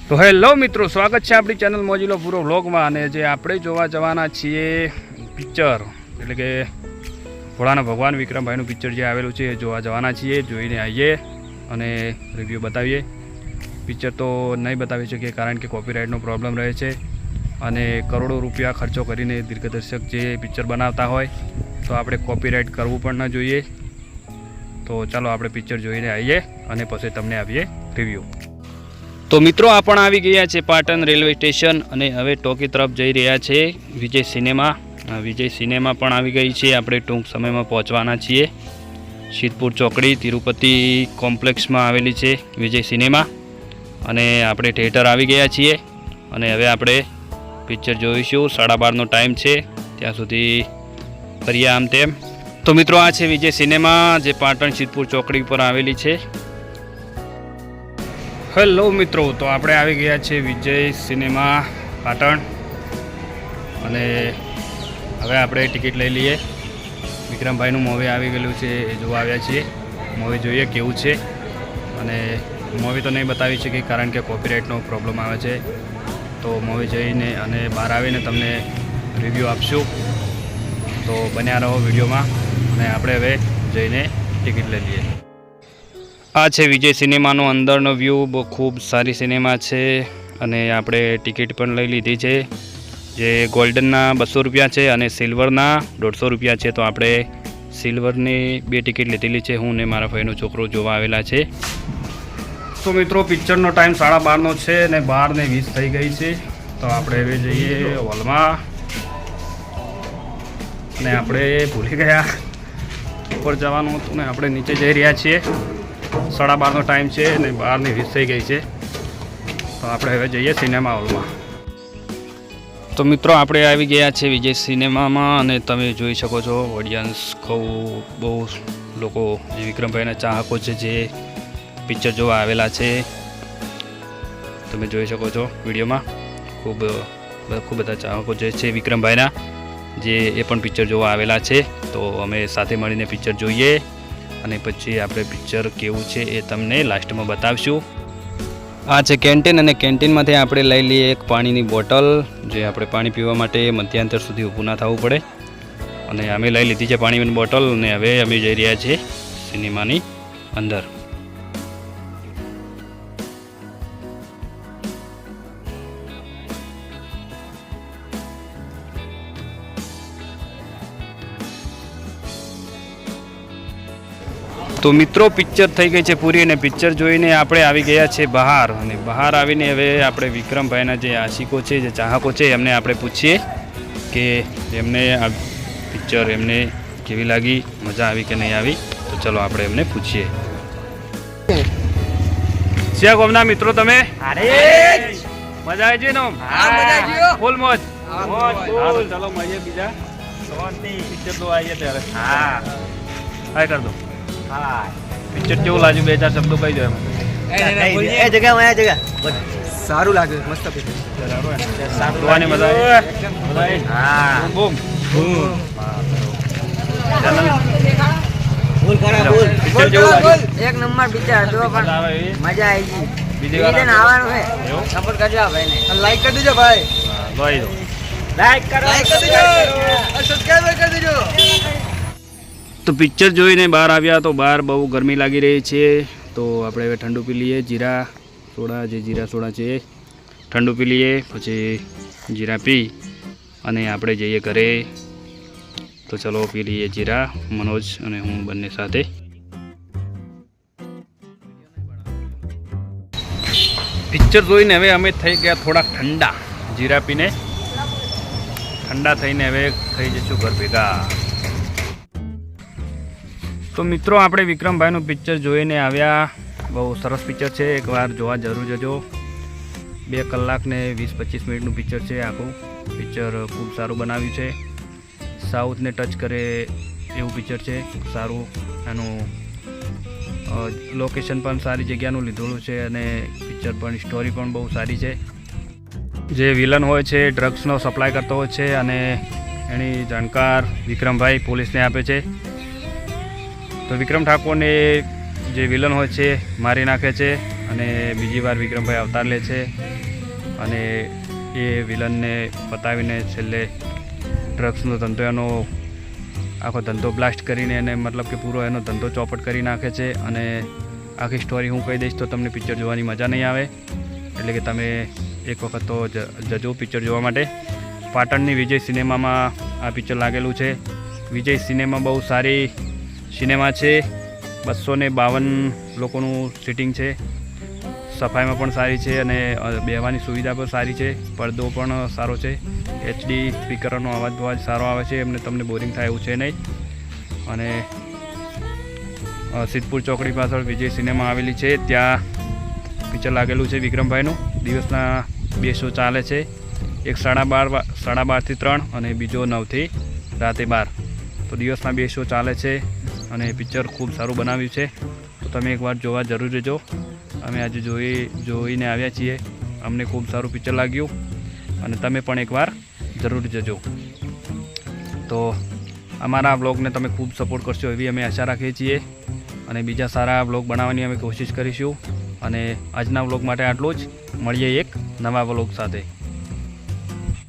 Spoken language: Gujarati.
તો હેલો મિત્રો, સ્વાગત છે આપણી ચેનલ મોજીલો પૂરો વ્લોગમાં. અને જે આપણે જોવા જવાના છીએ પિક્ચર, એટલે કે ભોળાના ભગવાન વિક્રમભાઈનું પિક્ચર જે આવેલું છે એ જોવા જવાના છીએ. જોઈને આવીએ અને રિવ્યૂ બતાવીએ. પિક્ચર તો નહીં બતાવી શકીએ કારણ કે કોપીરાઇટનો પ્રોબ્લેમ રહે છે અને કરોડો રૂપિયા ખર્ચો કરીને દીર્ઘદર્શક જે પિક્ચર બનાવતા હોય તો આપણે કોપીરાઇટ કરવું પણ ન જોઈએ. તો ચાલો આપણે પિક્ચર જોઈને આવીએ અને પછી તમને આપીએ રિવ્યૂ. તો મિત્રો, આ પણ આવી ગયા છે પાટણ રેલવે સ્ટેશન અને હવે ટોકી તરફ જઈ રહ્યા છે વિજય સિનેમા. વિજય સિનેમા પણ આવી ગઈ છે. આપણે ટૂંક સમયમાં પહોંચવાના છીએ. સિદ્ધપુર ચોકડી તિરુપતિ કોમ્પ્લેક્સમાં આવેલી છે વિજય સિનેમા અને આપણે થિયેટર આવી ગયા છીએ અને હવે આપણે પિક્ચર જોઈશું. 12:30નો ટાઈમ છે, ત્યાં સુધી કરીએ આમ તેમ. તો મિત્રો, આ છે વિજય સિનેમા જે પાટણ સિદ્ધપુર ચોકડી પર આવેલી છે. હેલો મિત્રો, તો આપણે આવી ગયા છે વિજય સિનેમા પાટણ અને હવે આપણે ટિકિટ લઈ લઈએ. વિક્રમભાઈનું મૂવી આવી ગયેલું છે એ જોવા આવ્યા છીએ. મૂવી જોઈએ કેવું છે. અને મૂવી તો નહીં બતાવી શકીએ કારણ કે કોપીરાઇટનો પ્રોબ્લેમ આવે છે. તો મૂવી જઈને અને બહાર આવીને તમને રિવ્યૂ આપશું. તો બન્યા રહો વિડીયોમાં અને આપણે હવે જઈને ટિકિટ લઈ લઈએ. આ છે વિજય સિનેમાનો અંદરનો વ્યૂ. બહુ ખૂબ સારી સિનેમા છે અને આપણે ટિકિટ પણ લઈ લીધી છે. જે ગોલ્ડનના 200 રૂપિયા છે અને સિલ્વરના 150 રૂપિયા છે. તો આપણે સિલ્વરની 2 ટિકિટ લીધેલી છે. હું ને મારા ભાઈનો છોકરો જોવા આવેલા છે. તો મિત્રો, પિક્ચરનો ટાઈમ 12:30નો છે અને 12:20 થઈ ગઈ છે. તો આપણે હવે જઈએ હોલમાં અને આપણે ભૂલી ગયા ઉપર જવાનું હતું ને આપણે નીચે જઈ રહ્યા છીએ. 12:30નો ટાઈમ છે અને 12:20 થઈ ગઈ છે. તો આપણે હવે જઈએ સિનેમા હોલમાં. તો મિત્રો, આપણે આવી ગયા છે વિજય સિનેમામાં અને તમે જોઈ શકો છો ઓડિયન્સ બહુ લોકો જે વિક્રમભાઈના ચાહકો છે જે પિક્ચર જોવા આવેલા છે. તમે જોઈ શકો છો વિડીયોમાં ખૂબ બધા ચાહકો જે છે વિક્રમભાઈના, જે એ પણ પિક્ચર જોવા આવેલા છે. તો અમે સાથે મળીને પિક્ચર જોઈએ અને પછી આપણે પિક્ચર કેવું છે એ તમને લાસ્ટમાં બતાવશું. આ છે કેન્ટીન અને કેન્ટીનમાંથી આપણે લઈ લઈએ એક પાણીની બોટલ, જે આપણે પાણી પીવા માટે મધ્યાંતર સુધી ઊભું ના થવું પડે. અને અમે લઈ લીધી છે પાણીની બોટલ અને હવે અમે જઈ રહ્યા છીએ સિનેમાની અંદર. તો મિત્રો, પિક્ચર થઈ ગઈ છે પૂરી અને પિક્ચર જોઈને આપણે આવી ગયા છે બહાર. અને બહાર આવીને હવે આપણે વિક્રમભાઈના જે આશિકો છે, જે ચાહકો છે, એમને આપણે પૂછીએ કે એમને આ પિક્ચર એમને કેવી લાગી, મજા આવી કે નહીં આવી. તો ચલો આપણે એમને પૂછીએ. શિયા ગોમના મિત્રો, તમે મજા આવી છે ને? ફૂલ મોજ. ચલો મળીએ બીજા પિક્ચર તો આવીએ ત્યારે. હાય કર દો. પિક્ચર કેવું લાગ્યું? 2-4 શબ્દો કહી દો. સારું લાગે, મસ્ત પિક્ચર. જોવાની મજા આવી. એક નંબર પિક્ચર હતો, પણ મજા આવી ગઈ. બીજી વાર આવવાનું છે. સપોર્ટ કરજો ભાઈને. લાઈક કરી દેજો ભાઈ. લઈ દો. લાઈક કરો, સબસ્ક્રાઇબ કરી દેજો. તો પિક્ચર જોઈને બહાર આવ્યા તો બહાર બહુ ગરમી લાગી રહી છે. તો આપણે હવે ઠંડુ પી લઈએ. જીરા સોડા, જે જીરા સોડા છે એ ઠંડુ પી લઈએ. પછી જીરા પી અને આપણે જઈએ ઘરે. તો ચલો પી લઈએ જીરા, મનોજ અને હું બંને સાથે. પિક્ચર જોઈને હવે અમે થઈ ગયા થોડાક ઠંડા. જીરા પીને ઠંડા થઈને હવે થઈ જઈશું ઘર ભેગા. તો મિત્રો, આપણે વિક્રમભાઈનું પિક્ચર જોઈને આવ્યા. બહુ સરસ પિક્ચર છે, એકવાર જોવા જરૂર જજો. 2 કલાક ને 20-25 મિનિટનું પિક્ચર છે. આખું પિક્ચર ખૂબ સારું બનાવ્યું છે. સાઉથને ટચ કરે એવું પિક્ચર છે. સારું એનું લોકેશન પણ સારી જગ્યાનું લીધેલું છે અને પિક્ચર પણ સ્ટોરી પણ બહુ સારી છે. જે વિલન હોય છે ડ્રગ્સનો સપ્લાય કરતો હોય છે અને એની જાણકાર વિક્રમભાઈ પોલીસને આપે છે. તો વિક્રમ ઠાકોરને જે વિલન હોય છે મારી નાખે છે અને બીજી વાર વિક્રમભાઈ અવતાર લે છે અને એ વિલનને પતાવીને છેલ્લે ડ્રગ્સનો ધંધો એનો આખો ધંધો બ્લાસ્ટ કરીને એને મતલબ કે પૂરો એનો ધંધો ચોપટ કરી નાખે છે. અને આખી સ્ટોરી હું કહી દઈશ તો તમને પિક્ચર જોવાની મજા નહીં આવે, એટલે કે તમે એક વખત તો જજો પિક્ચર જોવા માટે. પાટણની વિજય સિનેમામાં આ પિક્ચર લાગેલું છે. વિજય સિનેમા બહુ સારી સિનેમા છે. 252 લોકોનું સિટિંગ છે. સફાઈમાં પણ સારી છે અને બેહવાની સુવિધા પણ સારી છે. પડદો પણ સારો છે. HD સ્પીકરનો અવાજ સારો આવે છે. એમને તમને બોરિંગ થાય એવું છે નહીં. અને સિદ્ધપુર ચોકડી પાછળ વિજય સિનેમા આવેલી છે, ત્યાં પિક્ચર લાગેલું છે વિક્રમભાઈનું. દિવસના 2 શો ચાલે છે, એક 12:30 થી 3 અને બીજો 9 થી રાતે 12. તો દિવસના 2 શો ચાલે છે અને પિક્ચર ખૂબ સારું બનાવ્યું છે. તો તમે એકવાર જોવા જરૂર જજો. અમે આજે જોઈને આવ્યા છીએ. અમને ખૂબ સારું પિક્ચર લાગ્યું અને તમે પણ એકવાર જરૂર જજો. તો અમારા બ્લોગને તમે ખૂબ સપોર્ટ કરશો એવી અમે આશા રાખીએ છીએ અને બીજા સારા બ્લોગ બનાવવાની અમે કોશિશ કરીશું. અને આજના બ્લોગ માટે આટલું જ. મળીએ એક નવા બ્લોગ સાથે.